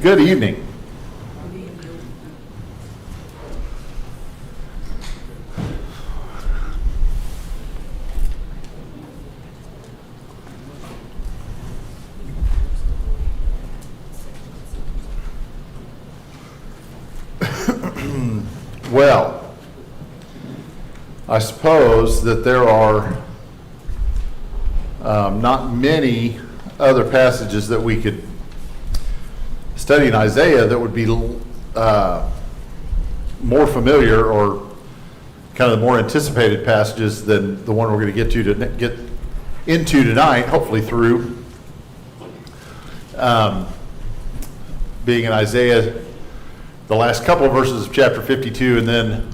Good evening. Well, I suppose that there are not many other passages that we could study in Isaiah that would be more familiar or kind of the more anticipated passages than the one we're going to get into tonight, hopefully through being in Isaiah, the last couple of verses of chapter 52 and then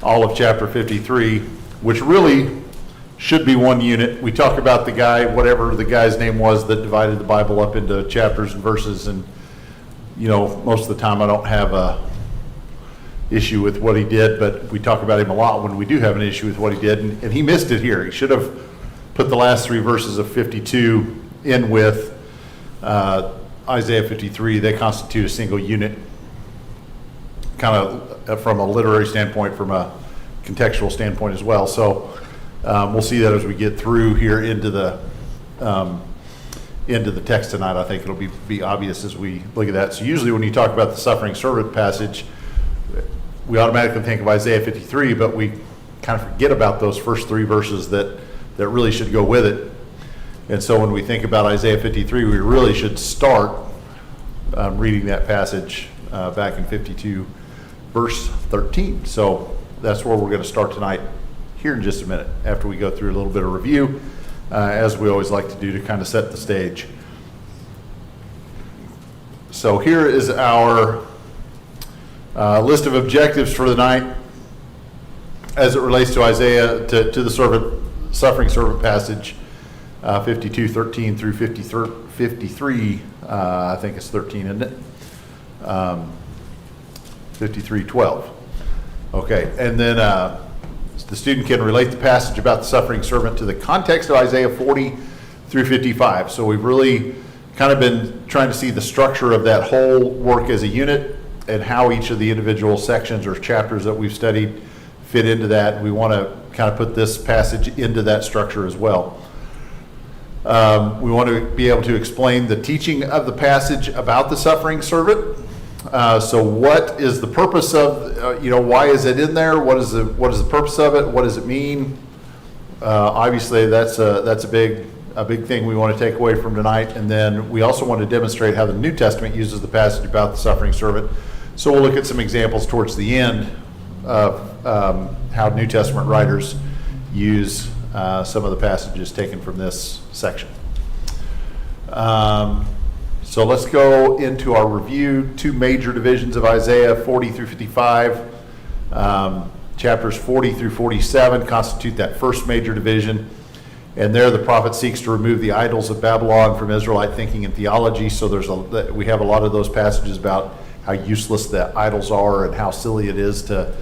all of chapter 53, which really should be one unit. We talk about the guy, whatever the guy's name was that divided the Bible up into chapters and verses, and most of the time I don't have a issue with what he did, but we talk about him a lot when we do have an issue with what he did, and he missed it here. He should have put the last three verses of 52 in with Isaiah 53. They constitute a single unit, kind of from a literary standpoint, from a contextual standpoint as well. So we'll see that as we get through here into the text tonight. I think it'll be obvious as we look at that. So usually when you talk about the suffering servant passage, we automatically think of Isaiah 53, but we kind of forget about those first three verses that really should go with it. And so when we think about Isaiah 53, we really should start reading that passage back in 52, verse 13. So that's where we're going to start tonight here in just a minute, after we go through a little bit of review, as we always like to do to kind of set the stage. So here is our list of objectives for the night as it relates to Isaiah, to the suffering servant passage, 52:13 through 53, I think it's 13, isn't it? 53:12. Okay, and then the student can relate the passage about the suffering servant to the context of Isaiah 40 through 55. So we've really kind of been trying to see the structure of that whole work as a unit and how each of the individual sections or chapters that we've studied fit into that. We want to kind of put this passage into that structure as well. We want to be able to explain the teaching of the passage about the suffering servant. So what is the purpose of, why is it in there? What is the purpose of it? What does it mean? Obviously, that's a big thing we want to take away from tonight. And then we also want to demonstrate how the New Testament uses the passage about the suffering servant. So we'll look at some examples towards the end of how New Testament writers use some of the passages taken from this section. So let's go into our review. Two major divisions of Isaiah, 40 through 55. Chapters 40 through 47 constitute that first major division. And there the prophet seeks to remove the idols of Babylon from Israelite thinking and theology. So we have a lot of those passages about how useless the idols are and how silly it is to,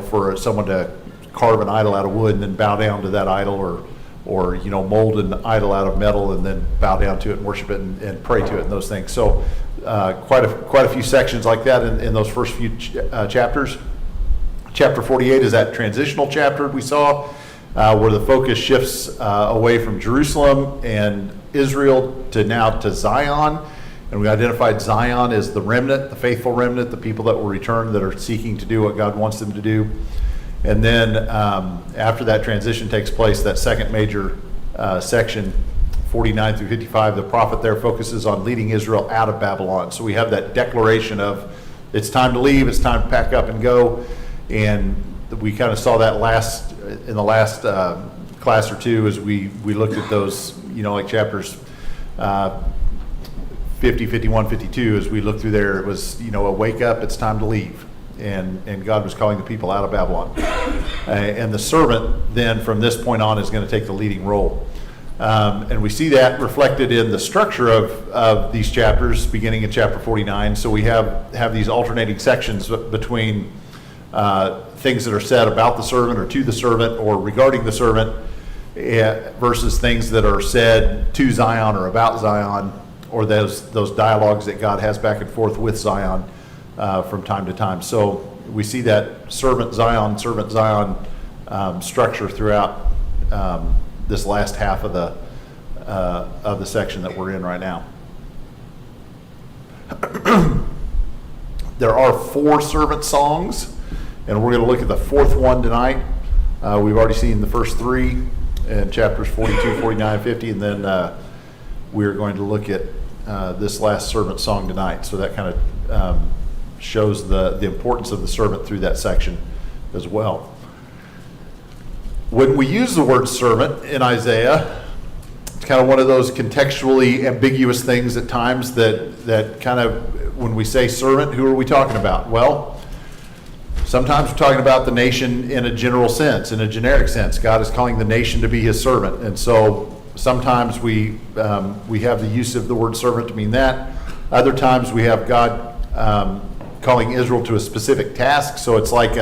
for someone to carve an idol out of wood and then bow down to that idol, or mold an idol out of metal and then bow down to it and worship it and pray to it and those things. So quite a few sections like that in those first few chapters. Chapter 48 is that transitional chapter we saw where the focus shifts away from Jerusalem and Israel to Zion. And we identified Zion as the remnant, the faithful remnant, the people that will return, that are seeking to do what God wants them to do. And then after that transition takes place, that second major section, 49 through 55, the prophet there focuses on leading Israel out of Babylon. So we have that declaration of it's time to leave, it's time to pack up and go. And we kind of saw that in the last class or two as we looked at those, like chapters 50, 51, 52, as we looked through there, it was, a wake up, it's time to leave. And God was calling the people out of Babylon. And the servant then from this point on is going to take the leading role. And we see that reflected in the structure of these chapters beginning in chapter 49. So we have these alternating sections between things that are said about the servant or to the servant or regarding the servant versus things that are said to Zion or about Zion or those dialogues that God has back and forth with Zion from time to time. So we see that servant Zion structure throughout this last half of the section that we're in right now. There are 4 servant songs, and we're going to look at the 4th one tonight. We've already seen the first 3 in chapters 42, 49, 50, and then we're going to look at this last servant song tonight. So that kind of shows the importance of the servant through that section as well. When we use the word servant in Isaiah, it's kind of one of those contextually ambiguous things at times that kind of, when we say servant, who are we talking about? Well, sometimes we're talking about the nation in a general sense, in a generic sense. God is calling the nation to be his servant. And so sometimes we have the use of the word servant to mean that. Other times we have God calling Israel to a specific task. So it's like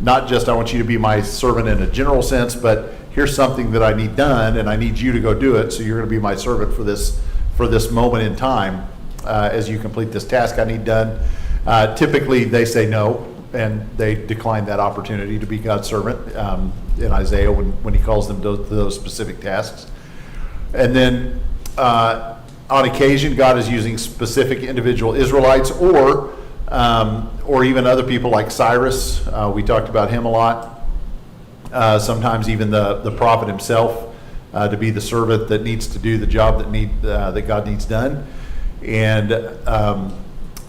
not just I want you to be my servant in a general sense, but here's something that I need done and I need you to go do it. So you're going to be my servant for this moment in time as you complete this task I need done. Typically they say no, and they decline that opportunity to be God's servant in Isaiah when he calls them to those specific tasks. And then on occasion, God is using specific individual Israelites or even other people like Cyrus. We talked about him a lot. Sometimes even the prophet himself to be the servant that needs to do the job that God needs done. And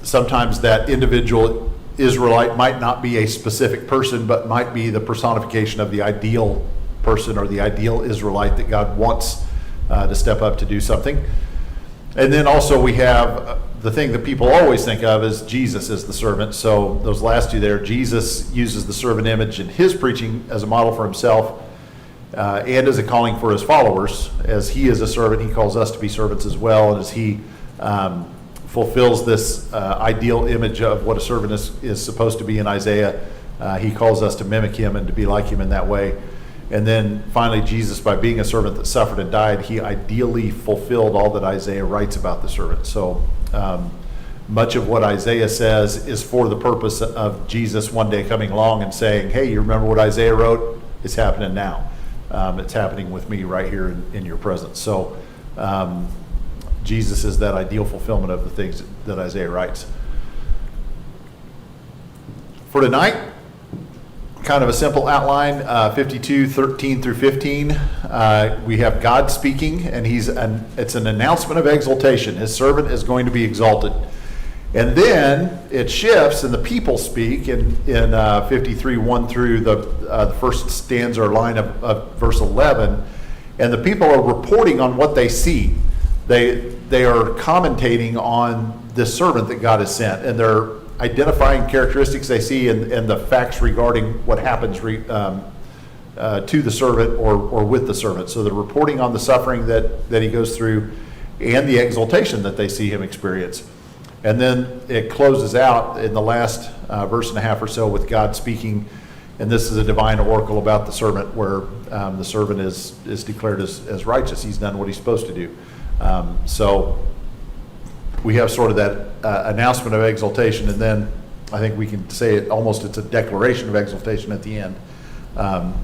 sometimes that individual Israelite might not be a specific person, but might be the personification of the ideal person or the ideal Israelite that God wants to step up to do something. And then also we have the thing that people always think of as Jesus as the servant. So those last 2 there, Jesus uses the servant image in his preaching as a model for himself and as a calling for his followers. As he is a servant, he calls us to be servants as well. And as he fulfills this ideal image of what a servant is supposed to be in Isaiah, he calls us to mimic him and to be like him in that way. And then finally, Jesus, by being a servant that suffered and died, he ideally fulfilled all that Isaiah writes about the servant. So much of what Isaiah says is for the purpose of Jesus one day coming along and saying, hey, you remember what Isaiah wrote? It's happening now. It's happening with me right here in your presence. So Jesus is that ideal fulfillment of the things that Isaiah writes. For tonight, kind of a simple outline, 52, 13 through 15. We have God speaking, and it's an announcement of exaltation. His servant is going to be exalted. And then it shifts, and the people speak in 53, 1 through the first stanza or line of verse 11. And the people are reporting on what they see. They are commentating on this servant that God has sent, and they're identifying characteristics they see and the facts regarding what happens to the servant or with the servant. So they're reporting on the suffering that he goes through and the exaltation that they see him experience. And then it closes out in the last verse and a half or so with God speaking, and this is a divine oracle about the servant where the servant is declared as righteous. He's done what he's supposed to do. So we have sort of that announcement of exaltation, and then I think we can say it's a declaration of exaltation at the end,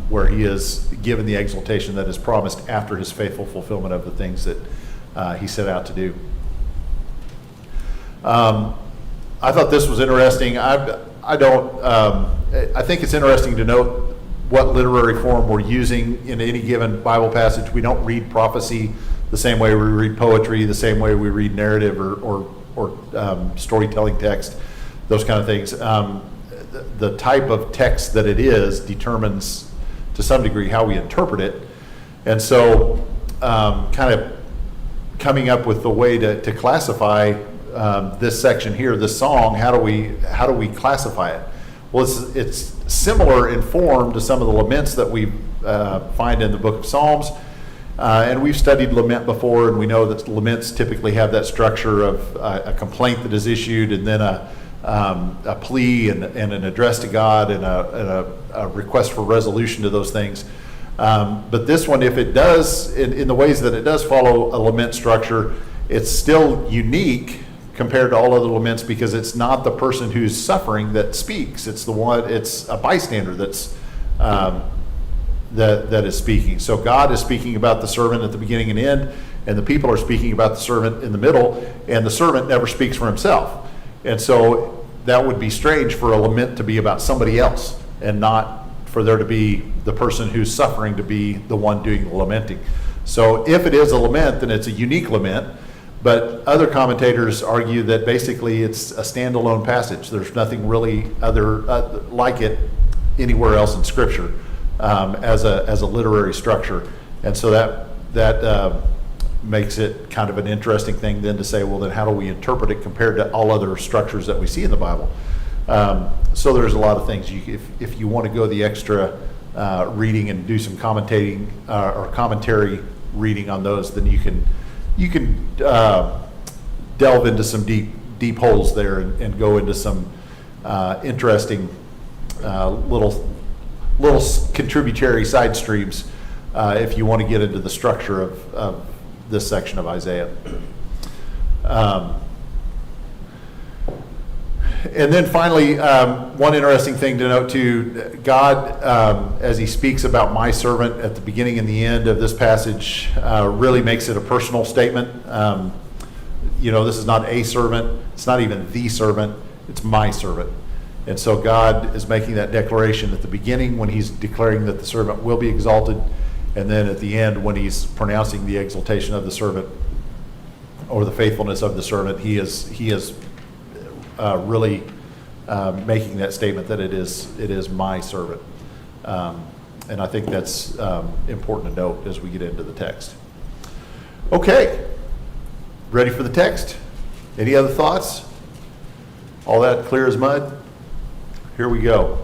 where he is given the exaltation that is promised after his faithful fulfillment of the things that he set out to do. I thought this was interesting. I think it's interesting to note what literary form we're using in any given Bible passage. We don't read prophecy the same way we read poetry, the same way we read narrative or storytelling text, those kind of things. The type of text that it is determines to some degree how we interpret it. And so kind of coming up with the way to classify this section here, this song, how do we classify it? Well, it's similar in form to some of the laments that we find in the book of Psalms. And we've studied lament before, and we know that laments typically have that structure of a complaint that is issued, and then a plea and an address to God, and a request for resolution to those things. But this one, if it does, in the ways that it does follow a lament structure, it's still unique compared to all other laments because it's not the person who's suffering that speaks. It's a bystander that's that is speaking. So God is speaking about the servant at the beginning and end, and the people are speaking about the servant in the middle, and the servant never speaks for himself. And so that would be strange for a lament to be about somebody else and not for there to be the person who's suffering to be the one doing the lamenting. So if it is a lament, then it's a unique lament. But other commentators argue that basically it's a standalone passage. There's nothing really other like it anywhere else in Scripture as a literary structure. And so that makes it kind of an interesting thing then to say, well, then how do we interpret it compared to all other structures that we see in the Bible? So there's a lot of things. If you want to go the extra reading and do some commentating or commentary reading on those, then you can delve into some deep holes there and go into some interesting little contributory side streams if you want to get into the structure of this section of Isaiah. And then finally, one interesting thing to note too, God, as he speaks about my servant at the beginning and the end of this passage, really makes it a personal statement. This is not a servant. It's not even the servant. It's my servant. And so God is making that declaration at the beginning when he's declaring that the servant will be exalted, and then at the end when he's pronouncing the exaltation of the servant or the faithfulness of the servant, he is really making that statement that it is my servant. And I think that's important to note as we get into the text. Okay, ready for the text? Any other thoughts? All that clear as mud? Here we go.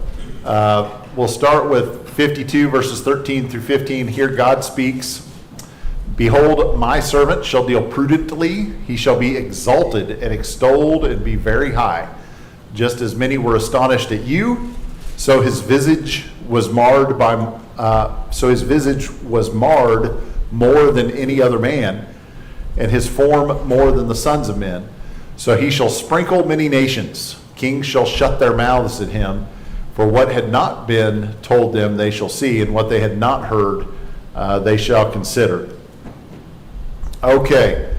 We'll start with 52 verses 13 through 15. Here God speaks, "Behold, my servant shall deal prudently. He shall be exalted and extolled and be very high. Just as many were astonished at you, so his visage was marred more than any other man, and his form more than the sons of men. So he shall sprinkle many nations. Kings shall shut their mouths at him. For what had not been told them they shall see, and what they had not heard they shall consider." Okay,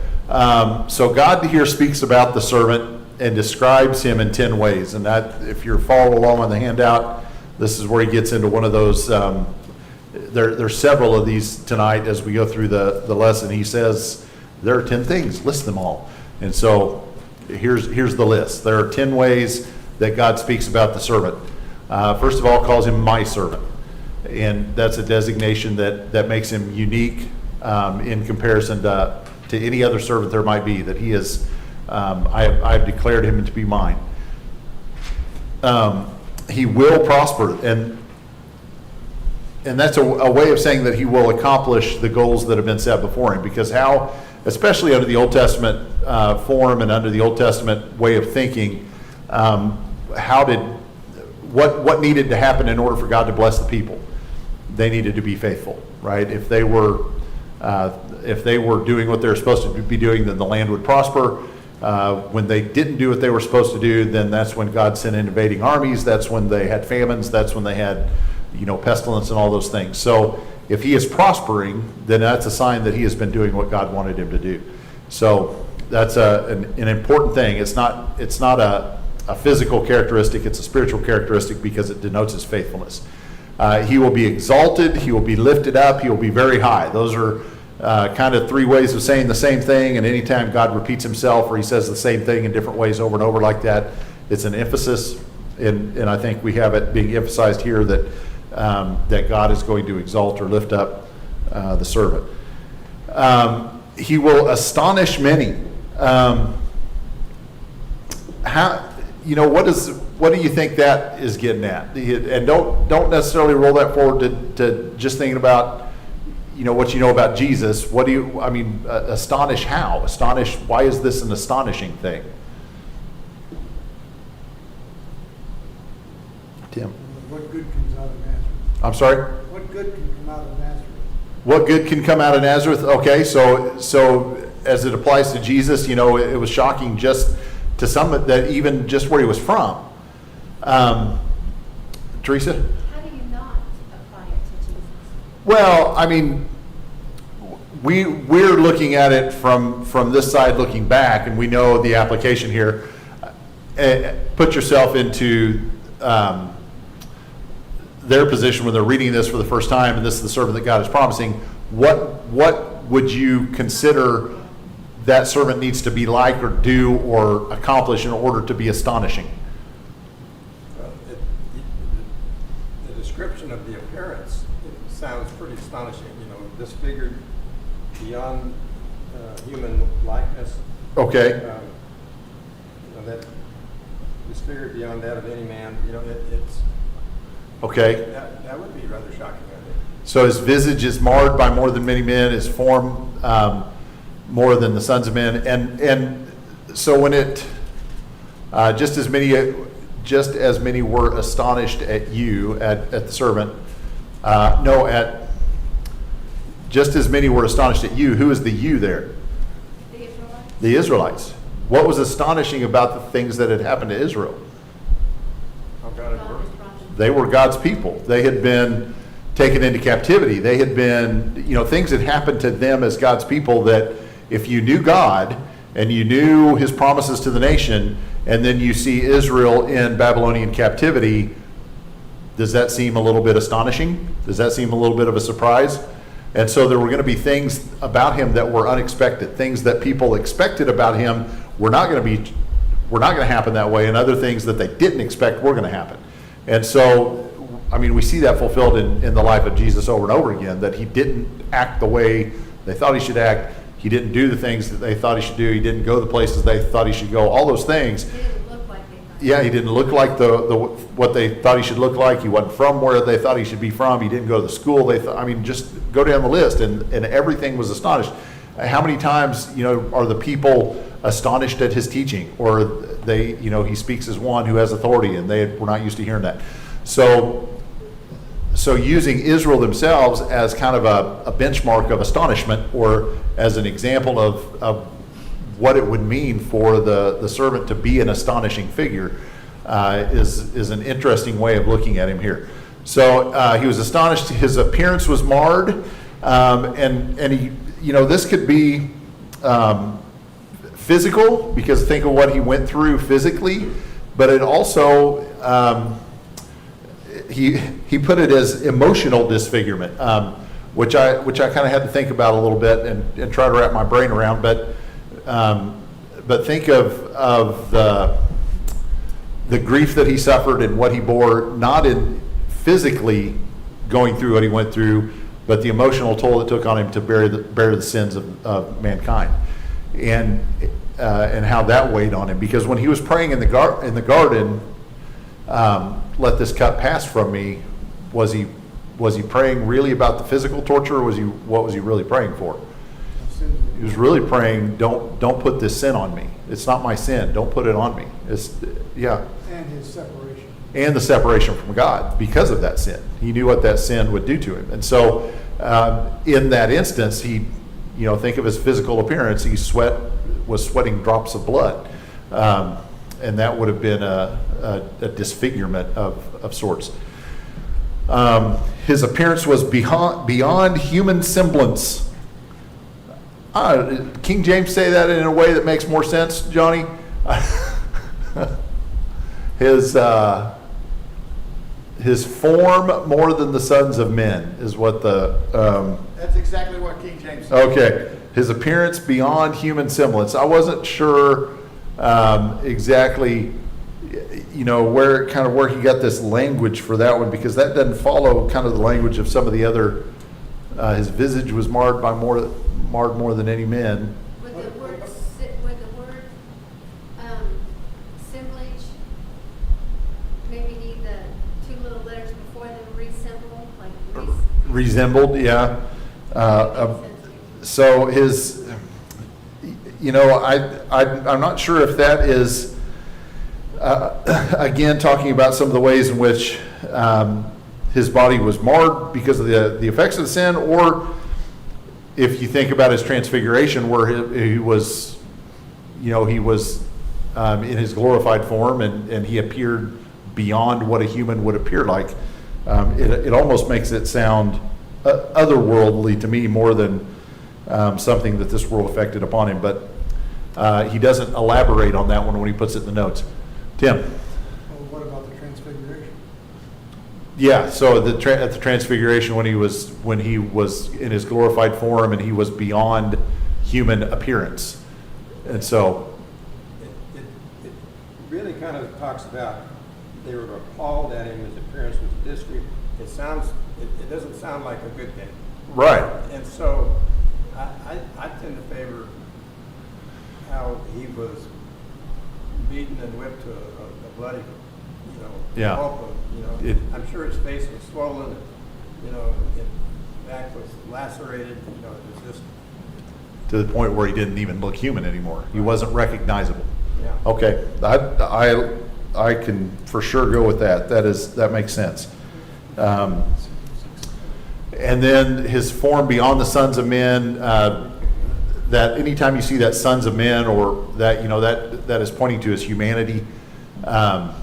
so God here speaks about the servant and describes him in 10 ways. And that, if you're following along on the handout, this is where he gets into one of those. There's several of these tonight as we go through the lesson. He says there are 10 things, list them all. And so here's the list. There are 10 ways that God speaks about the servant. First of all, calls him my servant. And that's a designation that makes him unique in comparison to any other servant there might be, that he is, I've declared him to be mine. He will prosper, and that's a way of saying that he will accomplish the goals that have been set before him, because how, especially under the Old Testament form and under the Old Testament way of thinking, what needed to happen in order for God to bless the people? They needed to be faithful, right? If they were doing what they were supposed to be doing, then the land would prosper. When they didn't do what they were supposed to do, then that's when God sent invading armies. That's when they had famines. That's when they had, pestilence and all those things. So if he is prospering, then that's a sign that he has been doing what God wanted him to do. So that's an important thing. It's not a physical characteristic. It's a spiritual characteristic because it denotes his faithfulness. He will be exalted. He will be lifted up. He will be very high. Those are kind of 3 ways of saying the same thing. And anytime God repeats himself or he says the same thing in different ways over and over like that, it's an emphasis. And I think we have it being emphasized here that God is going to exalt or lift up the servant. He will astonish many. What do you think that is getting at? And don't necessarily roll that forward to just thinking about, what you know about Jesus. Astonish how? Astonish, why is this an astonishing thing? Tim? What good comes out of Nazareth? I'm sorry? What good can come out of Nazareth? What good can come out of Nazareth? Okay, so as it applies to Jesus, it was shocking just to some that even just where he was from. Teresa? How do you not apply it to Jesus? Well, I mean, we're looking at it from this side looking back, and we know the application here. Put yourself into their position when they're reading this for the first time, and this is the servant that God is promising. What would you consider that servant needs to be like or do or accomplish in order to be astonishing? The description of the appearance, it sounds pretty astonishing. Disfigured beyond human likeness. Okay. That disfigured beyond that of any man. It's Okay. that would be rather shocking, I think. So his visage is marred by more than many men, his form more than the sons of men, and so when it just as many were astonished at you at the servant. Just as many were astonished at you. Who is the you there? The Israelites? The Israelites. What was astonishing about the things that had happened to Israel? How God had God worked. has brought them. They were God's people. They had been taken into captivity. They had been, things had happened to them as God's people that if you knew God and you knew his promises to the nation, and then you see Israel in Babylonian captivity, does that seem a little bit astonishing? Does that seem a little bit of a surprise? And so there were going to be things about him that were unexpected, things that people expected about him were not going to happen that way, and other things that they didn't expect were going to happen. And so, we see that fulfilled in the life of Jesus over and over again, that he didn't act the way they thought he should act. He didn't do the things that they thought he should do. He didn't go the places they thought he should go, all those things. They didn't look like they thought. Yeah, he didn't look like what they thought he should look like. He wasn't from where they thought he should be from. He didn't go to the school they thought. Just go down the list, and everything was astonished. How many times, are the people astonished at his teaching, or they, he speaks as one who has authority, and they were not used to hearing that. So using Israel themselves as kind of a benchmark of astonishment, or as an example of what it would mean for the servant to be an astonishing figure, is an interesting way of looking at him here. So he was astonished. His appearance was marred, and he, this could be physical, because think of what he went through physically, but it also he put it as emotional disfigurement, which I kind of had to think about a little bit and try to wrap my brain around. But think of the grief that he suffered and what he bore, not in physically going through what he went through, but the emotional toll it took on him to bear the sins of mankind, and how that weighed on him. Because when he was praying in the garden, let this cup pass from me, was he praying really about the physical torture, or what was he really praying for? He was really praying, don't put this sin on me. It's not my sin. Don't put it on me. And his separation. And the separation from God because of that sin. He knew what that sin would do to him. And so in that instance, he, think of his physical appearance, he was sweating drops of blood. And that would have been a disfigurement of sorts. His appearance was beyond human semblance. King James say that in a way that makes more sense, Johnny? His form more than the sons of men is what the... That's exactly what King James said. Okay. His appearance beyond human semblance. I wasn't sure exactly, where he got this language for that one, because that doesn't follow kind of the language of some of the other... his visage was marred more than any men. Would the word assemblage maybe need the 2 little letters before them, resemble, like Resembled, yeah. So his, I'm not sure if that is, again, talking about some of the ways in which his body was marred because of the effects of the sin, or if you think about his transfiguration, where he was, he was in his glorified form, and he appeared beyond what a human would appear like. It almost makes it sound otherworldly to me more than something that this world affected upon him. But he doesn't elaborate on that one when he puts it in the notes. Tim? Well, what about the transfiguration? Yeah, so at the transfiguration, when he was in his glorified form and he was beyond human appearance, and so It really kind of talks about they were appalled at him, his appearance was discreet. It doesn't sound like a good thing. right, And so I tend to favor how he was beaten and whipped to a bloody, Yeah. pulp. It- I'm sure his face was swollen, his back was lacerated, it was just, to the point where he didn't even look human anymore. He wasn't recognizable. yeah. Okay, I can for sure go with that. That makes sense. And then his form beyond the sons of men. That anytime you see that sons of men, or that that is pointing to his humanity. That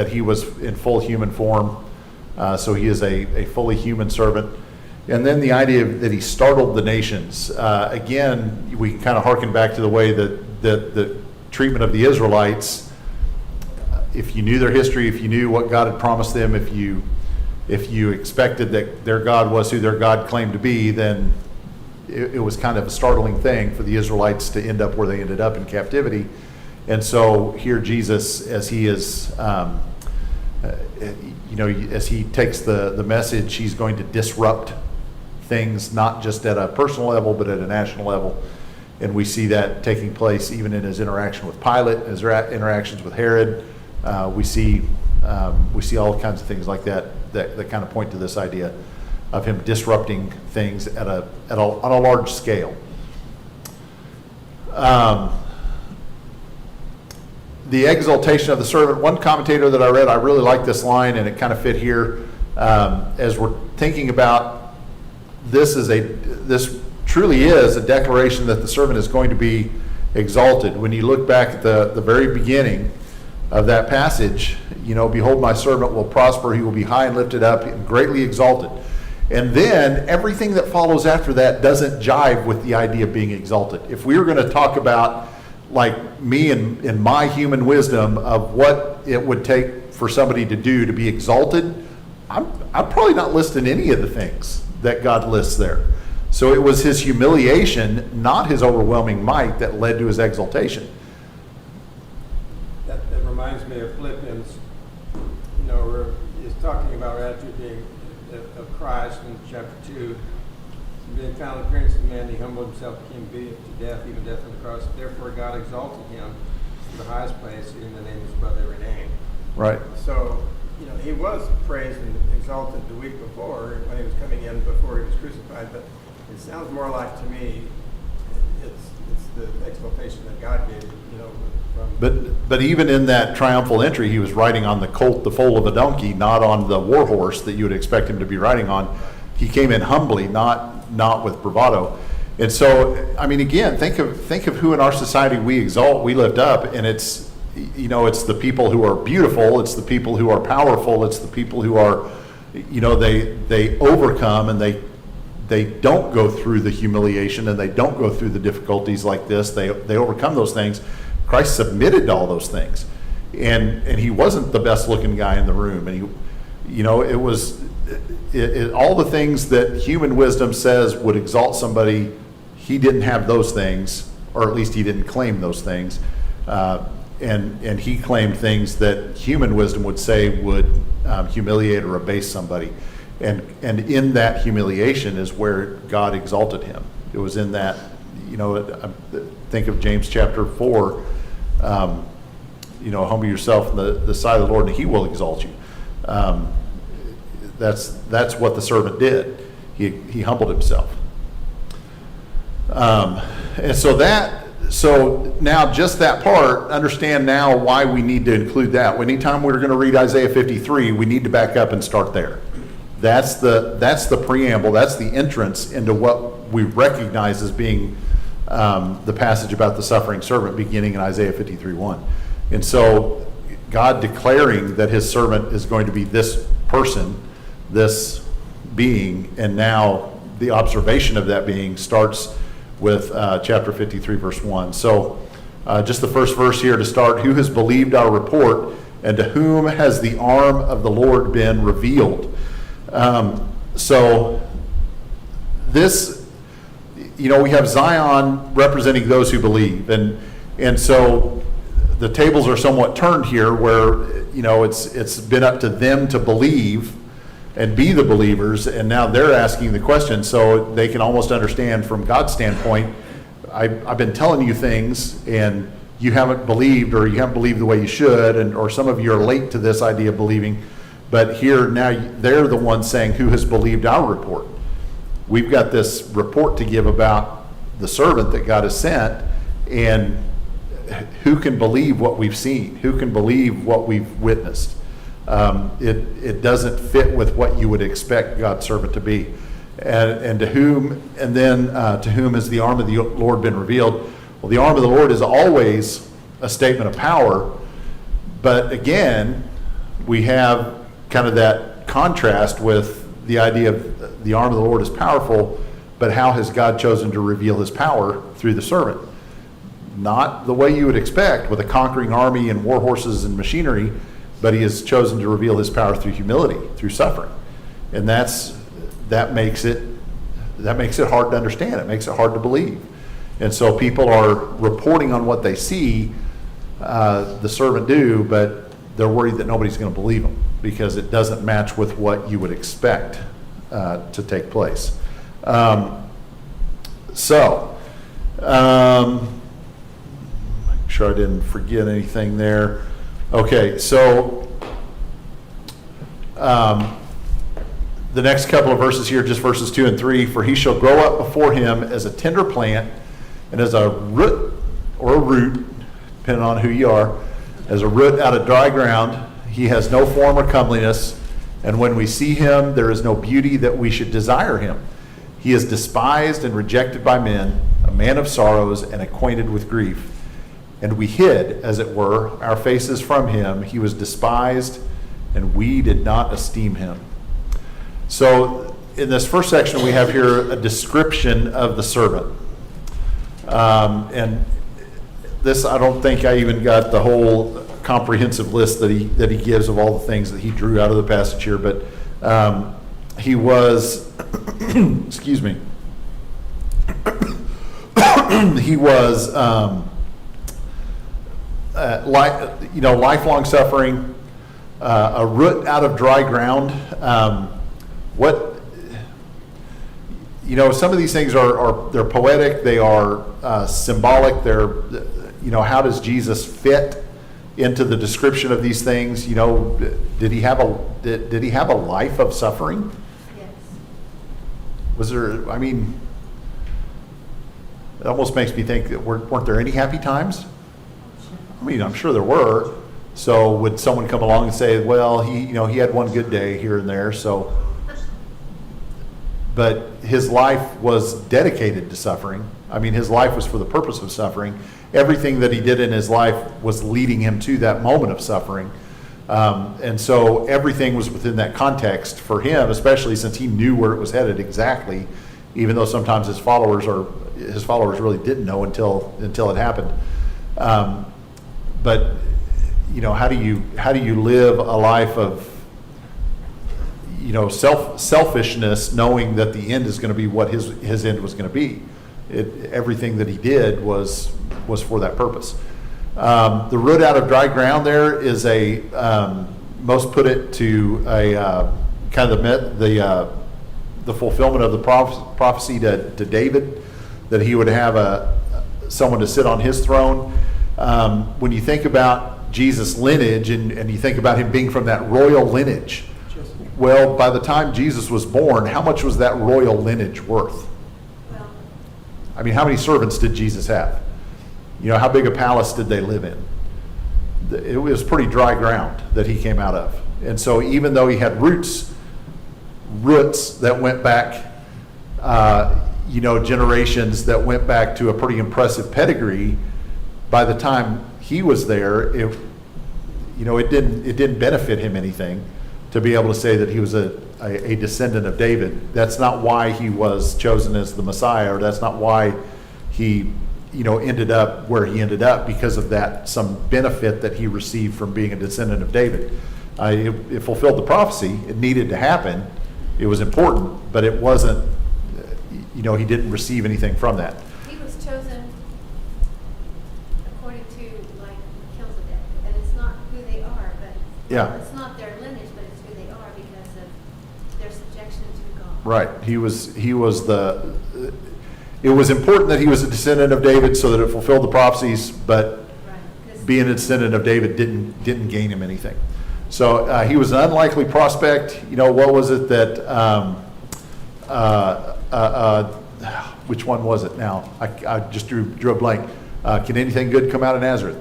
he was in full human form, so he is a fully human servant. And then the idea that he startled the nations. Again, we can kind of harken back to the way that the treatment of the Israelites. If you knew their history, if you knew what God had promised them, if you expected that their God was who their God claimed to be, then it was kind of a startling thing for the Israelites to end up where they ended up in captivity. And so here Jesus, as he is, as he takes the message, he's going to disrupt things, not just at a personal level, but at a national level. And we see that taking place even in his interaction with Pilate, his interactions with Herod. We see all kinds of things like that kind of point to this idea of him disrupting things on a large scale. The exaltation of the servant. One commentator that I read, I really like this line, and it kind of fit here as we're thinking about this. This truly is a declaration that the servant is going to be exalted. When you look back at the very beginning of that passage, behold, my servant will prosper; he will be high and lifted up and greatly exalted. And then everything that follows after that doesn't jive with the idea of being exalted. If we were going to talk about, like me and my human wisdom of what it would take for somebody to do to be exalted, I'm probably not listing any of the things that God lists there. So it was his humiliation, not his overwhelming might, that led to his exaltation. That reminds me of Philippians, where he's talking about after being of Christ in chapter 2. Being found in appearance of man, he humbled himself, became obedient to death, even death on the cross. Therefore God exalted him to the highest place, in the name is above every name. Right. So, he was praised and exalted the week before when he was coming in before he was crucified, but it sounds more like, to me, it's the exaltation that God gave, from... But even in that triumphal entry, he was riding on the colt, the foal of a donkey, not on the war horse that you would expect him to be riding on. He came in humbly, not with bravado. And so, again, think of who in our society we exalt, we lift up, and it's the people who are beautiful, it's the people who are powerful, it's the people who are, they overcome, and they don't go through the humiliation, and they don't go through the difficulties like this. They overcome those things. Christ submitted to all those things, and he wasn't the best looking guy in the room, and it was all the things that human wisdom says would exalt somebody. He didn't have those things, or at least he didn't claim those things, and he claimed things that human wisdom would say would humiliate or abase somebody, and in that humiliation is where God exalted him. It was in that, think of James chapter 4, humble yourself in the sight of the Lord, and he will exalt you. That's what the servant did. He humbled himself. And so now just that part, understand now why we need to include that. Anytime we're going to read Isaiah 53, we need to back up and start there. That's the preamble, that's the entrance into what we recognize as being the passage about the suffering servant beginning in Isaiah 53:1. And so God declaring that his servant is going to be this person, this being, and now the observation of that being starts with chapter 53, verse 1. So just the first verse here to start, who has believed our report, and to whom has the arm of the Lord been revealed? So this, we have Zion representing those who believe, and so the tables are somewhat turned here, where it's been up to them to believe and be the believers, and now they're asking the question, so they can almost understand from God's standpoint. I've been telling you things, and you haven't believed, or you haven't believed the way you should, or some of you are late to this idea of believing. But here now they're the ones saying, who has believed our report? We've got this report to give about the servant that God has sent, and who can believe what we've seen? Who can believe what we've witnessed? It doesn't fit with what you would expect God's servant to be. And to whom, and then to whom has the arm of the Lord been revealed? Well, the arm of the Lord is always a statement of power, but again, we have kind of that contrast with the idea of the arm of the Lord is powerful, but how has God chosen to reveal his power through the servant? Not the way you would expect with a conquering army and war horses and machinery, but he has chosen to reveal his power through humility, through suffering. And that makes it hard to understand. It makes it hard to believe. And so people are reporting on what they see the servant do, but they're worried that nobody's going to believe them because it doesn't match with what you would expect to take place. Make sure I didn't forget anything there. Okay, so the next couple of verses here, just verses 2 and 3, for he shall grow up before him as a tender plant, and as a root, depending on who you are, as a root out of dry ground. He has no form or comeliness, and when we see him, there is no beauty that we should desire him. He is despised and rejected by men, a man of sorrows and acquainted with grief. And we hid, as it were, our faces from him. He was despised, and we did not esteem him. So in this first section, we have here a description of the servant. And this, I don't think I even got the whole comprehensive list that he gives of all the things that he drew out of the passage here, but he was, excuse me, he was lifelong suffering, a root out of dry ground. Some of these things they're poetic, they are symbolic. They're, how does Jesus fit into the description of these things? Did he have a life of suffering? Yes. Was there? I mean, it almost makes me think that weren't there any happy times? I mean, I'm sure there were. So would someone come along and say, well, he had one good day here and there, so. But his life was dedicated to suffering. I mean, his life was for the purpose of suffering. Everything that he did in his life was leading him to that moment of suffering. And so everything was within that context for him, especially since he knew where it was headed exactly, even though sometimes his followers really didn't know until it happened. But how do you live a life of selfishness, knowing that the end is going to be what his end was going to be? Everything that he did was for that purpose. The root out of dry ground there is most put it to a kind of the fulfillment of the prophecy to David, that he would have someone to sit on his throne. When you think about Jesus' lineage and you think about him being from that royal lineage, well, by the time Jesus was born, how much was that royal lineage worth? Well, I mean, how many servants did Jesus have? How big a palace did they live in? It was pretty dry ground that he came out of. And so even though he had roots roots that went back, generations that went back to a pretty impressive pedigree. By the time he was there, it didn't benefit him anything to be able to say that he was a descendant of David. That's not why he was chosen as the Messiah, or that's not why he, ended up where he ended up, because of that, some benefit that he received from being a descendant of David. It fulfilled the prophecy. It needed to happen. It was important, but it wasn't, he didn't receive anything from that. He was chosen according to like Melchizedek, and it's not who they are, but Yeah. it's not their lineage, but it's who they are because of their subjection to God. Right. It was important that he was a descendant of David so that it fulfilled the prophecies, but Right. 'Cause being a descendant of David didn't gain him anything. So he was an unlikely prospect. What was it that, which one was it now? I just drew a blank. Can anything good come out of Nazareth?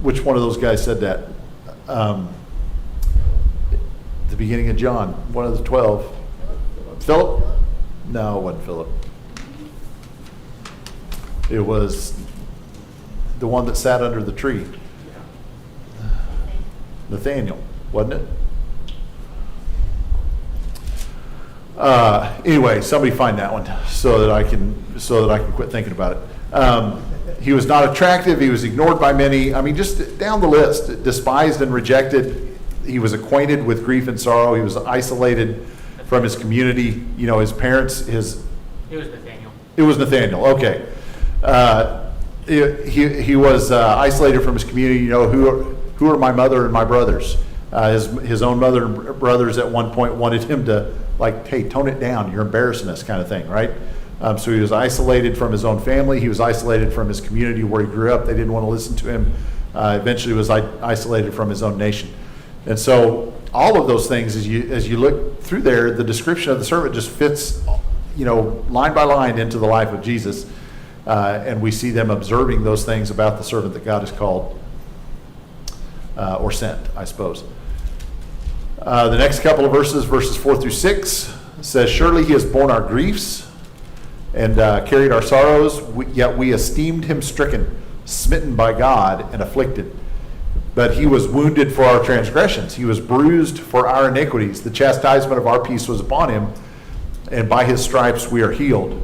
Which one of those guys said that? The beginning of John, one of the 12. Philip? No, it wasn't Philip. It was the one that sat under the tree. Nathaniel, wasn't it? Anyway, somebody find that one so that I can quit thinking about it. He was not attractive. He was ignored by many. I mean, just down the list, despised and rejected. He was acquainted with grief and sorrow. He was isolated from his community. His parents, It was Nathaniel. it was Nathaniel. Okay. He was isolated from his community. Who are my mother and my brothers? His own mother and brothers at one point wanted him to, hey, tone it down. You're embarrassing us, kind of thing, right? So he was isolated from his own family. He was isolated from his community where he grew up. They didn't want to listen to him. Eventually was isolated from his own nation. And so all of those things, as you look through there, the description of the servant just fits, line by line into the life of Jesus. And we see them observing those things about the servant that God has called or sent, I suppose. The next couple of verses 4 through 6, says, "Surely he has borne our griefs and carried our sorrows, yet we esteemed him stricken, smitten by God, and afflicted. But he was wounded for our transgressions. He was bruised for our iniquities. The chastisement of our peace was upon him, and by his stripes we are healed.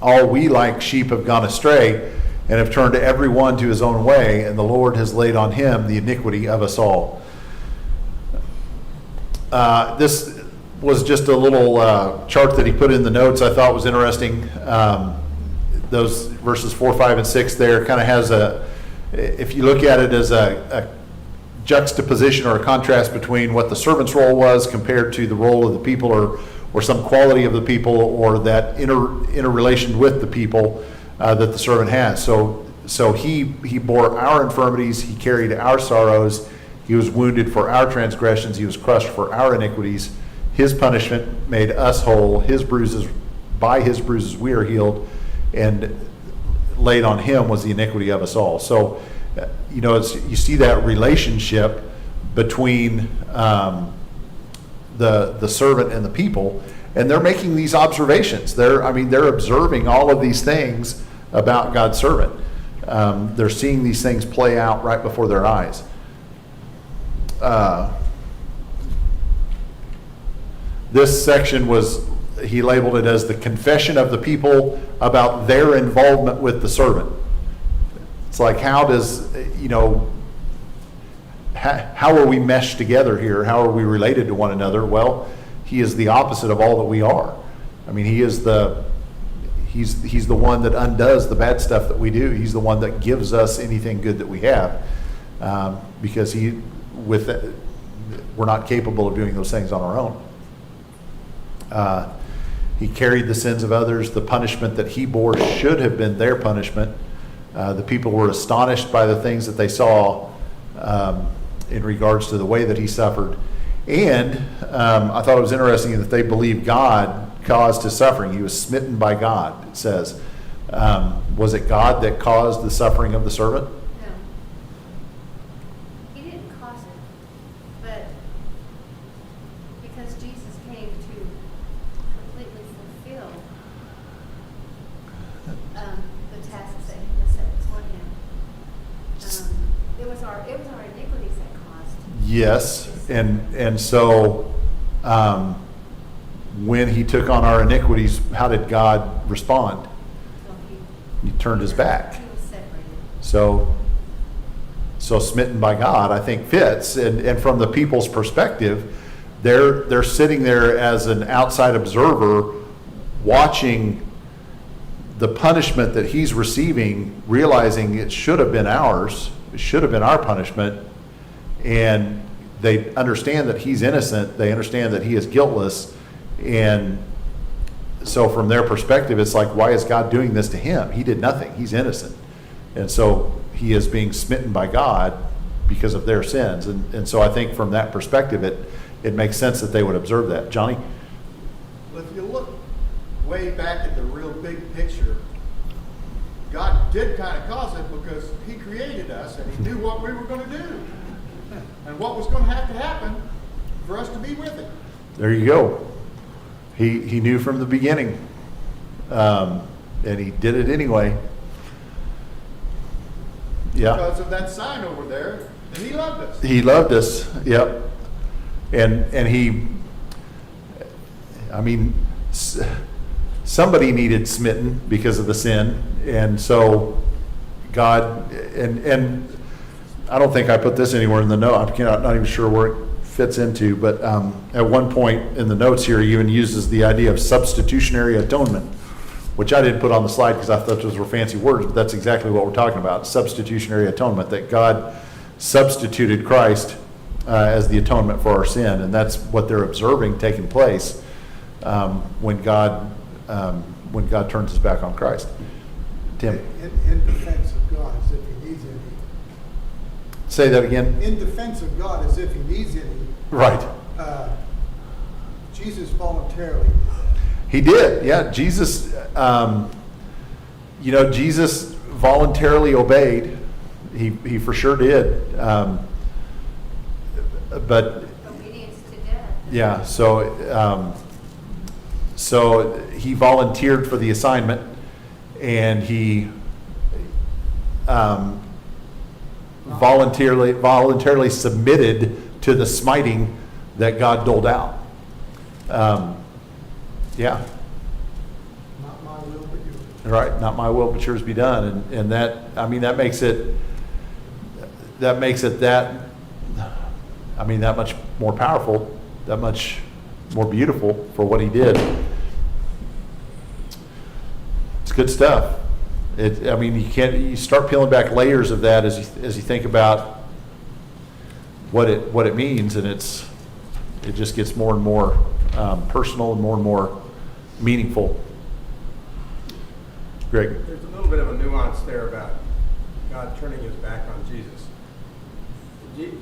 All we like sheep have gone astray, and have turned every one to his own way, and the Lord has laid on him the iniquity of us all." This was just a little chart that he put in the notes I thought was interesting. Those verses 4, 5, and 6 there kind of has if you look at it as a juxtaposition or a contrast between what the servant's role was compared to the role of the people, or some quality of the people, or that interrelation with the people that the servant has. So he bore our infirmities, he carried our sorrows, he was wounded for our transgressions, he was crushed for our iniquities. His punishment made us whole. By his bruises we are healed, and laid on him was the iniquity of us all. So, you see that relationship between the servant and the people, and they're making these observations. They're observing all of these things about God's servant. They're seeing these things play out right before their eyes. This section he labeled it as the confession of the people about their involvement with the servant. It's like, how are we meshed together here? How are we related to one another? Well, he is the opposite of all that we are. I mean, he's the one that undoes the bad stuff that we do. He's the one that gives us anything good that we have, because we're not capable of doing those things on our own. He carried the sins of others. The punishment that he bore should have been their punishment. The people were astonished by the things that they saw in regards to the way that he suffered. And I thought it was interesting that they believed God caused his suffering. He was smitten by God, it says. Was it God that caused the suffering of the servant? No. He didn't cause it, but it was our iniquities that caused. Yes, and so, when he took on our iniquities, how did God respond? So He turned his back. He was separated. So smitten by God, I think fits. And from the people's perspective, they're sitting there as an outside observer, watching the punishment that he's receiving, realizing it should have been ours. It should have been our punishment. And they understand that he's innocent. They understand that he is guiltless. And so from their perspective, it's like, why is God doing this to him? He did nothing. He's innocent. And so he is being smitten by God because of their sins. And so I think from that perspective, it makes sense that they would observe that. Johnny? Well, if you look way back at the real big picture, God did kind of cause it because he created us and he knew what we were going to do and what was going to happen for us to be with him. There you go. He knew from the beginning, and he did it anyway. Yeah, Because of that sign over there, that he loved us. he loved us. Yep, and he. I mean, somebody needed smitten because of the sin, and so God and I don't think I put this anywhere in the note. I'm not even sure where it fits into, but at one point in the notes here, he even uses the idea of substitutionary atonement, which I didn't put on the slide because I thought those were fancy words, but that's exactly what we're talking about, substitutionary atonement, that God substituted Christ as the atonement for our sin, and that's what they're observing taking place when God turns his back on Christ. Tim, In defense of God, as if he needs any. say that again. In defense of God, as if he needs any. Right. Jesus voluntarily. He did, yeah. Jesus, Jesus voluntarily obeyed. He for sure did. But Obedience to death. yeah, so he volunteered for the assignment, and he voluntarily submitted to the smiting that God doled out. Yeah. Not my will, but yours. Right, not my will, but yours be done, and that, I mean, that makes it that much more powerful, that much more beautiful for what he did. It's good stuff. You start peeling back layers of that as you think about what it means, and it just gets more and more personal and more meaningful. Greg? There's a little bit of a nuance there about God turning his back on Jesus.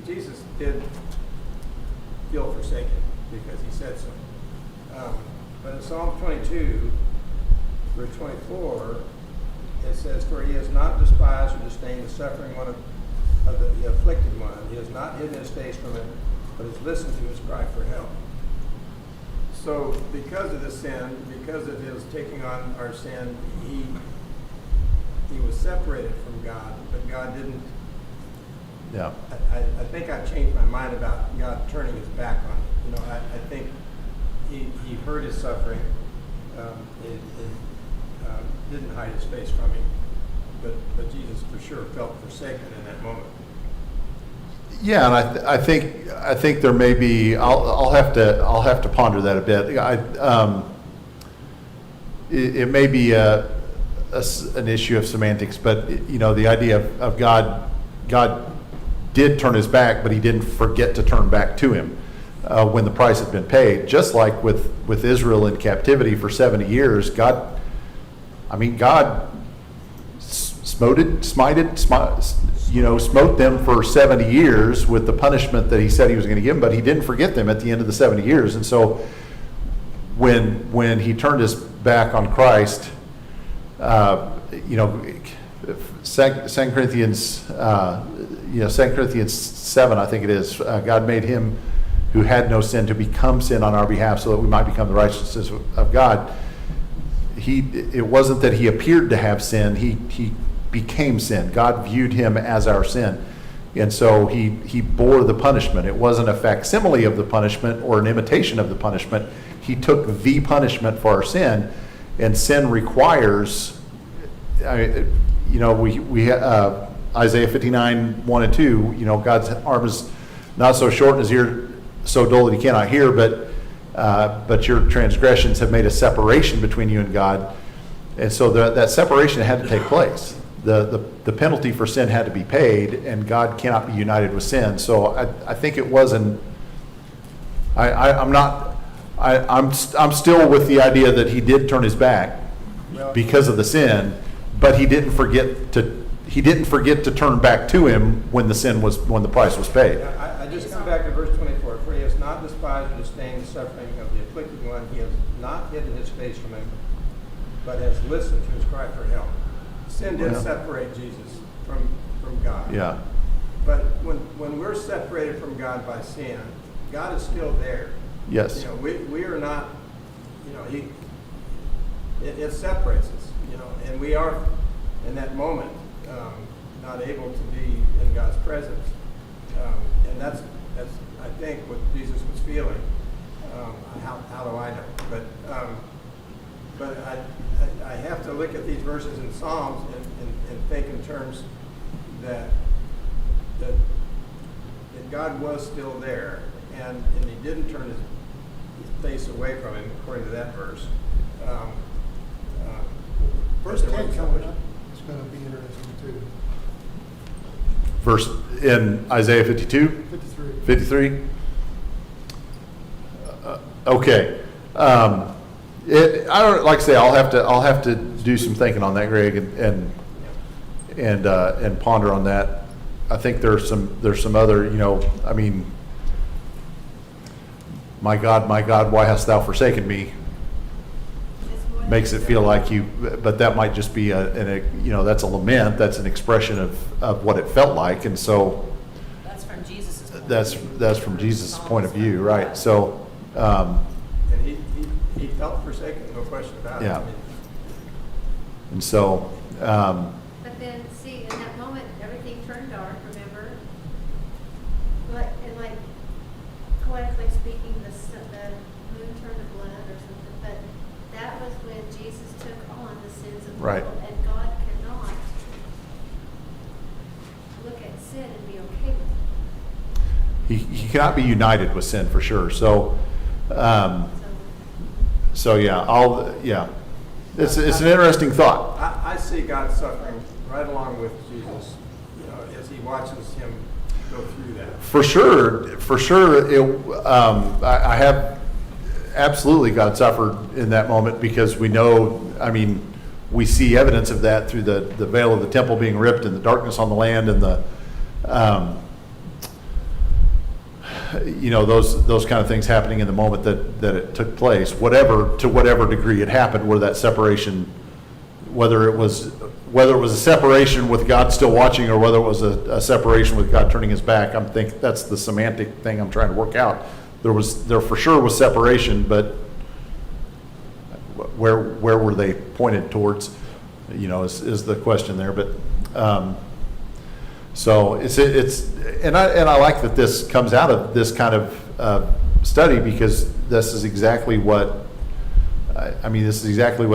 Jesus did feel forsaken because he said so. But in Psalm 22, verse 24, it says, "For he has not despised or disdained the suffering one of the afflicted one. He has not hidden his face from it, but has listened to his cry for help." So because of the sin, because of his taking on our sin, he was separated from God, but God didn't. Yeah. I think I've changed my mind about God turning his back on him. I think he heard his suffering. Didn't hide his face from him, but Jesus for sure felt forsaken in that moment. Yeah, and I think there may be. I'll have to ponder that a bit. It may be an issue of semantics, but the idea of God did turn his back, but he didn't forget to turn back to him when the price had been paid. Just like with Israel in captivity for 70 years, God smote them for 70 years with the punishment that he said he was going to give them, but he didn't forget them at the end of the 70 years. And so when he turned his back on Christ, 2 Corinthians 7, I think it is, God made him who had no sin to become sin on our behalf so that we might become the righteousness of God. It wasn't that he appeared to have sin, he became sin. God viewed him as our sin. And so he bore the punishment. It wasn't a facsimile of the punishment or an imitation of the punishment. He took the punishment for our sin, and sin requires, Isaiah 59, 1 and 2, God's arm is not so short and his ear so dull that he cannot hear, but your transgressions have made a separation between you and God. And so that separation had to take place. The penalty for sin had to be paid, and God cannot be united with sin. So I think it wasn't. I'm still with the idea that he did turn his back because of the sin, but he didn't forget to turn back to him when the price was paid. I just come back to verse 24. For he has not despised or disdained the suffering of the afflicted one. He has not hidden his face from him, but has listened to his cry for help. Sin did separate Jesus from God. Yeah. But when we're separated from God by sin, God is still there. Yes. We are not, it separates us, and we are in that moment not able to be in God's presence. And that's I think what Jesus was feeling. How do I know? But I have to look at these verses in Psalms and think in terms that God was still there, and he didn't turn his face away from him, according to that verse. Verse 10 coming up, it's going to be interesting too. Verse in Isaiah 52? 53. 53? Okay. I don't like I say. I'll have to do some thinking on that, Greg, and ponder on that. I think there's some other. My God, why hast thou forsaken me? It's more than Makes it feel like you, but that might just be that's a lament. That's an expression of what it felt like, and so That's from Jesus' point. that's from Jesus' point of view, right? So. And he felt forsaken, no question about it. Yeah. I mean, And so, But then, see, in that moment, everything turned dark, remember? Like poetically speaking, the moon turned to blood or something, but that was when Jesus took on the sins of the Right. world. And God cannot look at sin and be okay with it. he cannot be united with sin for sure. So, it's an interesting thought. I see God suffering right along with Jesus, as he watches him go through that. For sure. I have absolutely God suffered in that moment because we know. We see evidence of that through the veil of the temple being ripped and the darkness on the land and the. Those kind of things happening in the moment that it took place, to whatever degree it happened, where that separation, whether it was a separation with God still watching or whether it was a separation with God turning his back, I think that's the semantic thing I'm trying to work out. There for sure was separation, but where were they pointed towards, is the question there. But so and I like that this comes out of this kind of study, because this is exactly what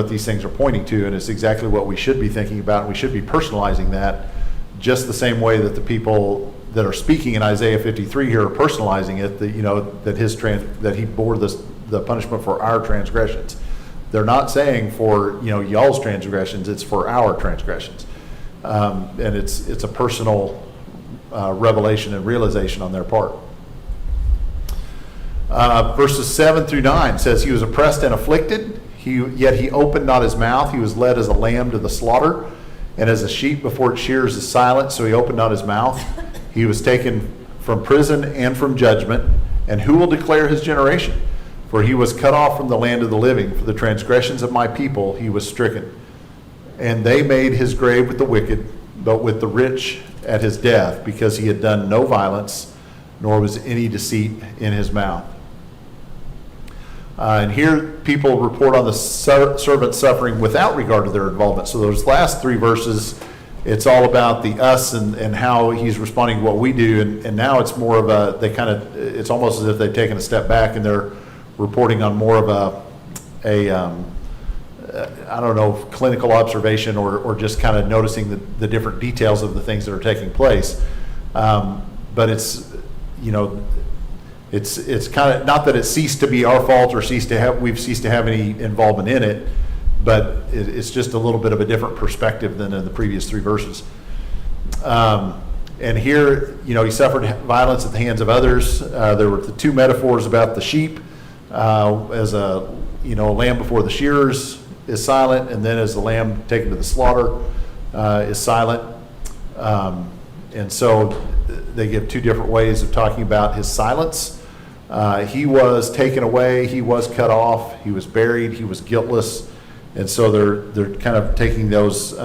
these things are pointing to, and it's exactly what we should be thinking about, and we should be personalizing that just the same way that the people that are speaking in Isaiah 53 here are personalizing it, that he bore the punishment for our transgressions. They're not saying for y'all's transgressions, it's for our transgressions. And it's a personal revelation and realization on their part. Verses 7 through 9 says, he was oppressed and afflicted, yet he opened not his mouth. He was led as a lamb to the slaughter, and as a sheep before its shears is silent, so he opened not his mouth. He was taken from prison and from judgment, and who will declare his generation? For he was cut off from the land of the living. For the transgressions of my people he was stricken. And they made his grave with the wicked, but with the rich at his death, because he had done no violence, nor was any deceit in his mouth. And here people report on the servant suffering without regard to their involvement. So those last three verses it's all about the us and how he's responding to what we do. And now it's more of it's almost as if they've taken a step back and they're reporting on more of I don't know, clinical observation or just kind of noticing the different details of the things that are taking place. But it's, you know, it's kind of, not that it ceased to be our fault or we've ceased to have any involvement in it, but it's just a little bit of a different perspective than in the previous 3 verses. And here, you know, he suffered violence at the hands of others. There were the 2 metaphors about the sheep as a lamb before the shearers is silent, and then as the lamb taken to the slaughter is silent. And so they give 2 different ways of talking about his silence. He was taken away, he was cut off, he was buried, he was guiltless. And so they're kind of taking those,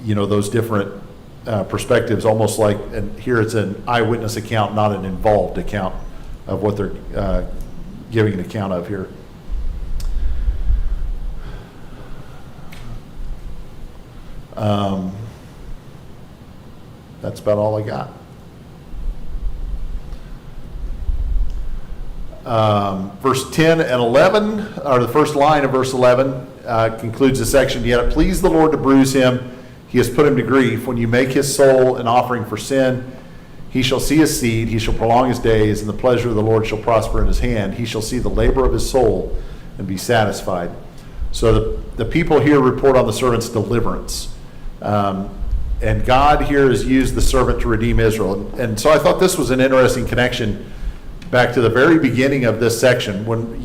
those different perspectives, almost like, and here it's an eyewitness account, not an involved account of what they're giving an account of here. That's about all I got. Verse 10 and 11, or the first line of verse 11, concludes the section. Yet it pleased the Lord to bruise him. He has put him to grief. When you make his soul an offering for sin, he shall see his seed. He shall prolong his days, and the pleasure of the Lord shall prosper in his hand. He shall see the labor of his soul and be satisfied. So the people here report on the servant's deliverance. And God here has used the servant to redeem Israel. And so I thought this was an interesting connection back to the very beginning of this section when,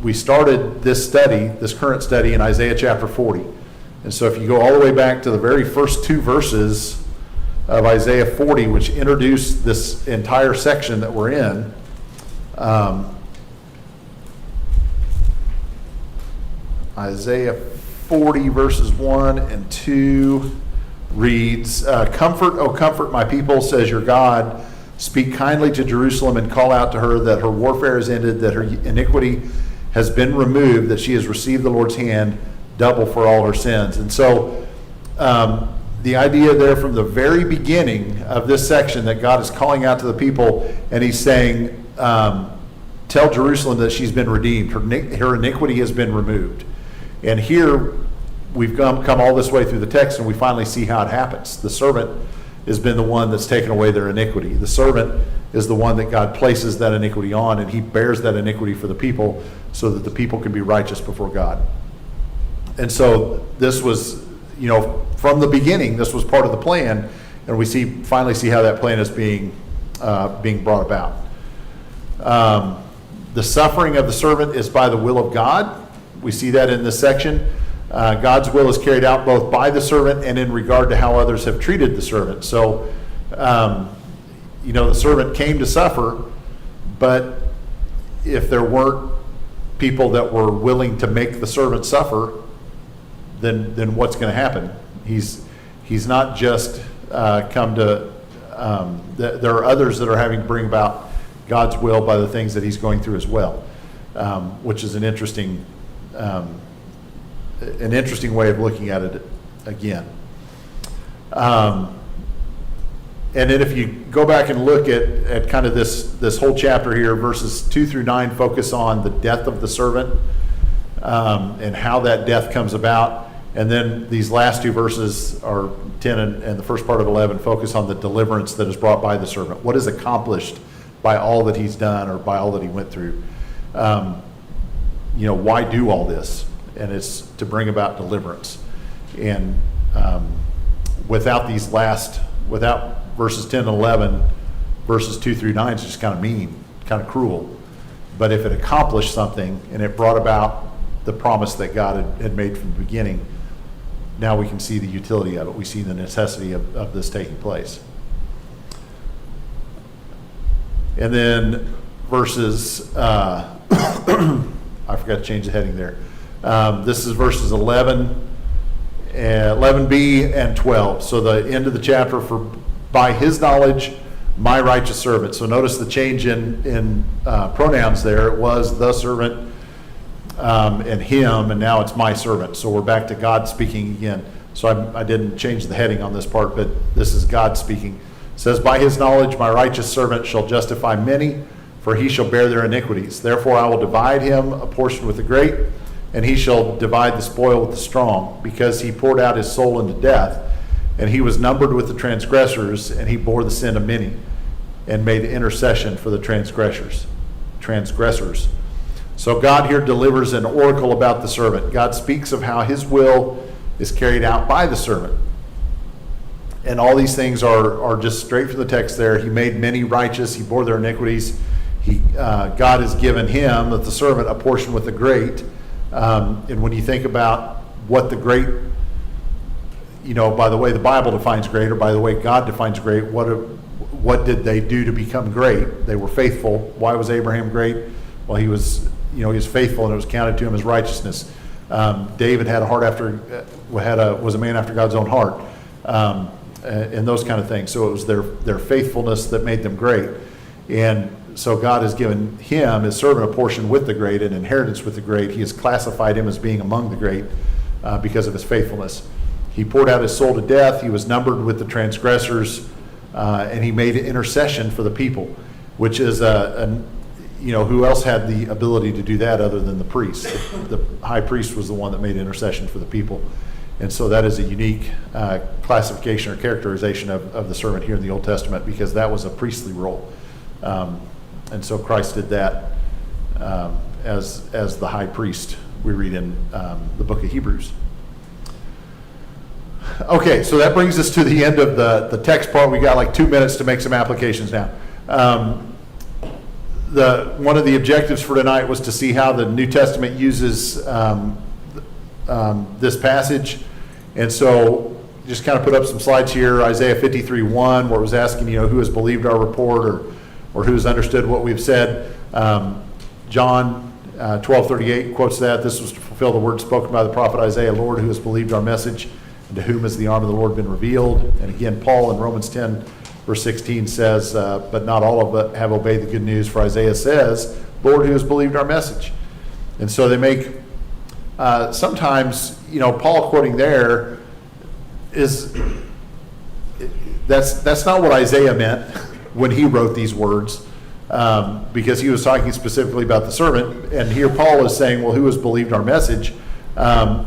we started this current study in Isaiah chapter 40. And so if you go all the way back to the very first 2 verses of Isaiah 40, which introduce this entire section that we're in, Isaiah 40 verses 1 and 2 reads, Comfort, O comfort my people, says your God. Speak kindly to Jerusalem and call out to her that her warfare is ended, that her iniquity has been removed, that she has received the Lord's hand double for all her sins. And so the idea there from the very beginning of this section that God is calling out to the people and he's saying, tell Jerusalem that she's been redeemed. Her iniquity has been removed. And here we've come all this way through the text and we finally see how it happens. The servant has been the one that's taken away their iniquity. The servant is the one that God places that iniquity on, and he bears that iniquity for the people so that the people can be righteous before God. And so this was, from the beginning, this was part of the plan, and we finally see how that plan is being brought about. The suffering of the servant is by the will of God. We see that in this section. God's will is carried out both by the servant and in regard to how others have treated the servant. So, the servant came to suffer, but if there weren't people that were willing to make the servant suffer, then what's going to happen? He's not just come to. There are others that are having to bring about God's will by the things that he's going through as well, which is an interesting way of looking at it again. And then if you go back and look at kind of this whole chapter here, verses 2 through 9 focus on the death of the servant and how that death comes about. And then these last 2 verses, are 10 and the first part of 11, focus on the deliverance that is brought by the servant. What is accomplished by all that he's done or by all that he went through. Why do all this? And it's to bring about deliverance. And without verses 10 and 11, verses 2 through 9 is just kind of mean, kind of cruel. But if it accomplished something and it brought about the promise that God had made from the beginning, now we can see the utility of it. We see the necessity of this taking place. And then verses, I forgot to change the heading there. This is verses 11b and 12. So the end of the chapter for by his knowledge, my righteous servant. So notice the change in pronouns there. It was the servant and him, and now it's my servant. So we're back to God speaking again. So I didn't change the heading on this part, but this is God speaking. It says, by his knowledge my righteous servant shall justify many, for he shall bear their iniquities. Therefore I will divide him a portion with the great, and he shall divide the spoil with the strong, because he poured out his soul into death, and he was numbered with the transgressors, and he bore the sin of many, and made intercession for the transgressors. So God here delivers an oracle about the servant. God speaks of how his will is carried out by the servant. And all these things are just straight from the text there. He made many righteous. He bore their iniquities. God has given him, the servant, a portion with the great. And when you think about what the great, by the way the Bible defines great, or by the way God defines great, what did they do to become great? They were faithful. Why was Abraham great? Well, he was faithful, and it was counted to him as righteousness. David had a heart was a man after God's own heart, and those kind of things. So it was their faithfulness that made them great. And so God has given him, his servant, a portion with the great, an inheritance with the great. He has classified him as being among the great because of his faithfulness. He poured out his soul to death. He was numbered with the transgressors, and he made intercession for the people, which is who else had the ability to do that other than the priest? The high priest was the one that made intercession for the people. And so that is a unique classification or characterization of the servant here in the Old Testament, because that was a priestly role. And so Christ did that as the high priest, we read in the book of Hebrews. Okay, so that brings us to the end of the text part. We got like 2 minutes to make some applications now. One of the objectives for tonight was to see how the New Testament uses this passage. And so just kind of put up some slides here. Isaiah 53:1, where it was asking, who has believed our report, or who has understood what we've said. John 12:38 quotes that. This was to fulfill the word spoken by the prophet Isaiah, Lord, who has believed our message, and to whom has the arm of the Lord been revealed. And again, Paul in Romans 10, verse 16 says, but not all of it have obeyed the good news, for Isaiah says, Lord, who has believed our message. And so they make, sometimes, Paul quoting there that's not what Isaiah meant when he wrote these words, because he was talking specifically about the servant. And here Paul is saying, well, who has believed our message? To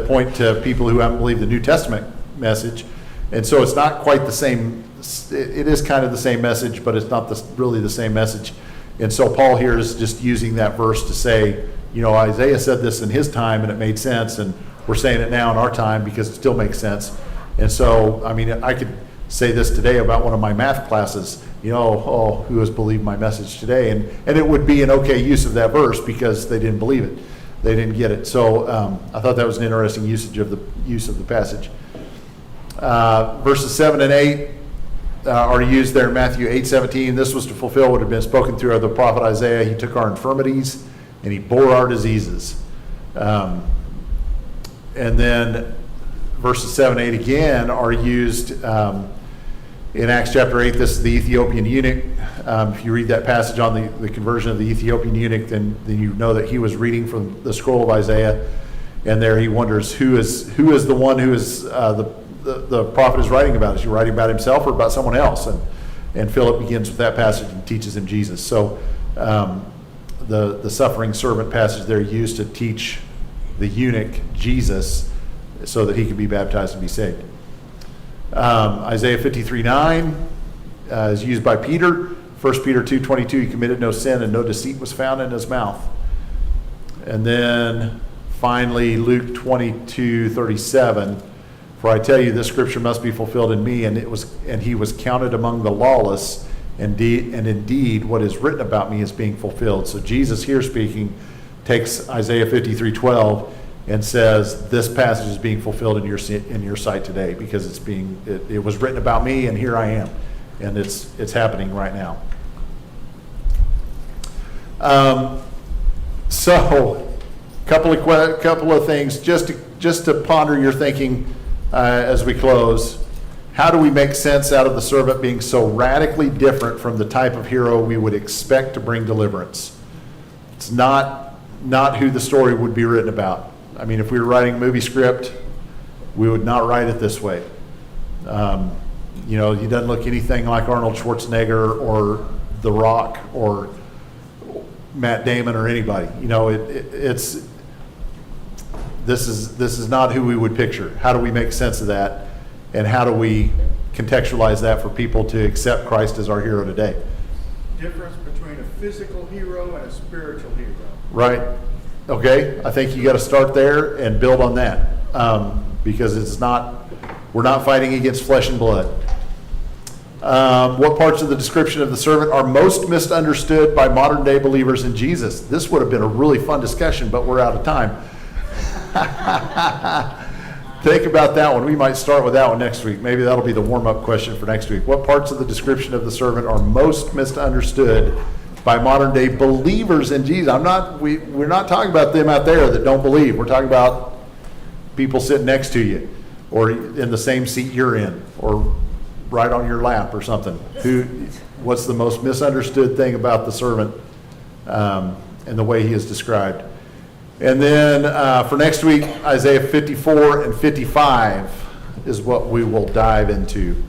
point to people who haven't believed the New Testament message. And so it's not quite the same. It is kind of the same message, but it's not really the same message. And so Paul here is just using that verse to say, Isaiah said this in his time and it made sense, and we're saying it now in our time because it still makes sense. And so, I could say this today about one of my math classes, who has believed my message today? And it would be an okay use of that verse because they didn't believe it. They didn't get it. So I thought that was an interesting use of the passage. Verses 7 and 8 are used there in Matthew 8:17. This was to fulfill what had been spoken through the prophet Isaiah. He took our infirmities and he bore our diseases. And then verses 7 and 8 again are used in Acts chapter 8. This is the Ethiopian eunuch. If you read that passage on the conversion of the Ethiopian eunuch, then you know that he was reading from the scroll of Isaiah. And there he wonders, who is the one who is the prophet is writing about? Is he writing about himself or about someone else? And Philip begins with that passage and teaches him Jesus. So the suffering servant passage there used to teach the eunuch Jesus so that he could be baptized and be saved. Isaiah 53:9 is used by Peter. 1 Peter 2:22, he committed no sin and no deceit was found in his mouth. And then finally Luke 22:37, for I tell you this scripture must be fulfilled in me, and he was counted among the lawless, and indeed what is written about me is being fulfilled. So Jesus here speaking takes Isaiah 53:12 and says this passage is being fulfilled in your sight today, because it was written about me, and here I am, and it's happening right now. So couple of things just to ponder your thinking as we close. How do we make sense out of the servant being so radically different from the type of hero we would expect to bring deliverance? It's not who the story would be written about. If we were writing a movie script we would not write it this way. You know, he doesn't look anything like Arnold Schwarzenegger or The Rock or Matt Damon or anybody. You know, this is not who we would picture. How do we make sense of that? And how do we contextualize that for people to accept Christ as our hero today? Difference between a physical hero and a spiritual hero. Right? Okay, I think you got to start there and build on that, because we're not fighting against flesh and blood. What parts of the description of the servant are most misunderstood by modern day believers in Jesus? This would have been a really fun discussion, but we're out of time. Think about that one. We might start with that one next week. Maybe that'll be the warm-up question for next week. What parts of the description of the servant are most misunderstood by modern day believers in Jesus? We're not talking about them out there that don't believe. We're talking about people sitting next to you, or in the same seat you're in, or right on your lap or something. What's the most misunderstood thing about the servant and the way he is described? And then for next week, Isaiah 54 and 55 is what we will dive into.